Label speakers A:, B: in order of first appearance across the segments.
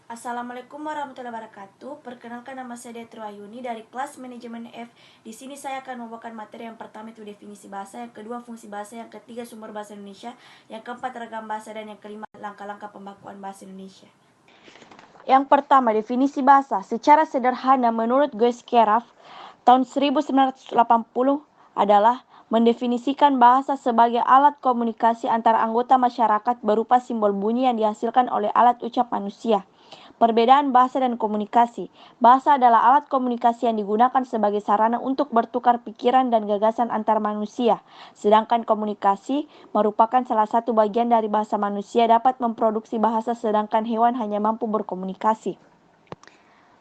A: Assalamualaikum warahmatullahi wabarakatuh. Perkenalkan, nama saya Detru Ayuni dari kelas manajemen F. Di sini saya akan membawakan materi yang pertama itu definisi bahasa, yang kedua fungsi bahasa, yang ketiga sumber bahasa Indonesia, yang keempat ragam bahasa, dan yang kelima langkah-langkah pembakuan bahasa Indonesia.
B: Yang pertama, definisi bahasa. Secara sederhana menurut Joyce Carruth tahun 1980 adalah mendefinisikan bahasa sebagai alat komunikasi antara anggota masyarakat berupa simbol bunyi yang dihasilkan oleh alat ucap manusia. Perbedaan bahasa dan komunikasi. Bahasa adalah alat komunikasi yang digunakan sebagai sarana untuk bertukar pikiran dan gagasan antar manusia. Sedangkan komunikasi merupakan salah satu bagian dari bahasa manusia dapat memproduksi bahasa sedangkan hewan hanya mampu berkomunikasi.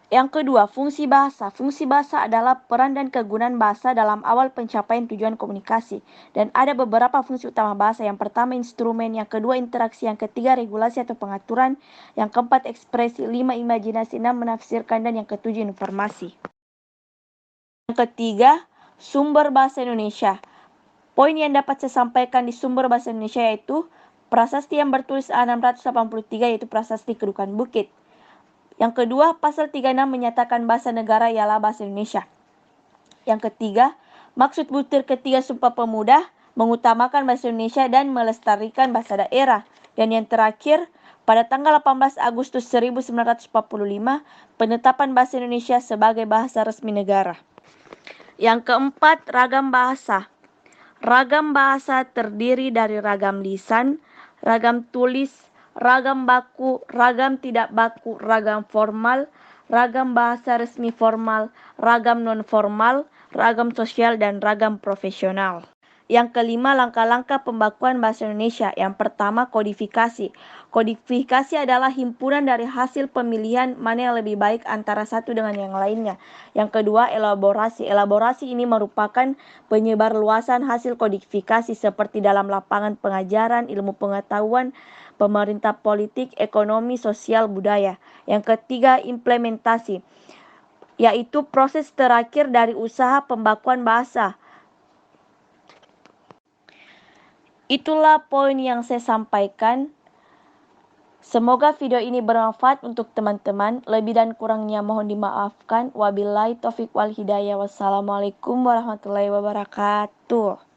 B: Yang kedua, fungsi bahasa. Fungsi bahasa adalah peran dan kegunaan bahasa dalam awal pencapaian tujuan komunikasi. Dan ada beberapa fungsi utama bahasa. Yang pertama, instrumen. Yang kedua, interaksi. Yang ketiga, regulasi atau pengaturan. Yang keempat, ekspresi. 5, imajinasi. 6, menafsirkan. Dan yang ketujuh, informasi. Yang ketiga, sumber bahasa Indonesia. Poin yang dapat saya sampaikan di sumber bahasa Indonesia yaitu prasasti yang bertulis A683 yaitu prasasti Kedukan Bukit. Yang kedua, pasal 36 menyatakan bahasa negara ialah bahasa Indonesia. Yang ketiga, maksud butir ketiga Sumpah Pemuda mengutamakan bahasa Indonesia dan melestarikan bahasa daerah. Dan yang terakhir, pada tanggal 18 Agustus 1945, penetapan bahasa Indonesia sebagai bahasa resmi negara. Yang keempat, ragam bahasa. Ragam bahasa terdiri dari ragam lisan, ragam tulis, ragam baku, ragam tidak baku, ragam formal, ragam bahasa resmi formal, ragam non-formal, ragam sosial, dan ragam profesional. Yang kelima, langkah-langkah pembakuan bahasa Indonesia. Yang pertama, kodifikasi. Kodifikasi adalah himpunan dari hasil pemilihan mana yang lebih baik antara satu dengan yang lainnya. Yang kedua, elaborasi. Elaborasi ini merupakan penyebar luasan hasil kodifikasi seperti dalam lapangan pengajaran, ilmu pengetahuan, pemerintah politik, ekonomi, sosial, budaya. Yang ketiga, implementasi, yaitu proses terakhir dari usaha pembakuan bahasa. Itulah poin yang saya sampaikan. Semoga video ini bermanfaat untuk teman-teman. Lebih dan kurangnya mohon dimaafkan. Wabillahi taufiq wal hidayah. Wassalamualaikum warahmatullahi wabarakatuh.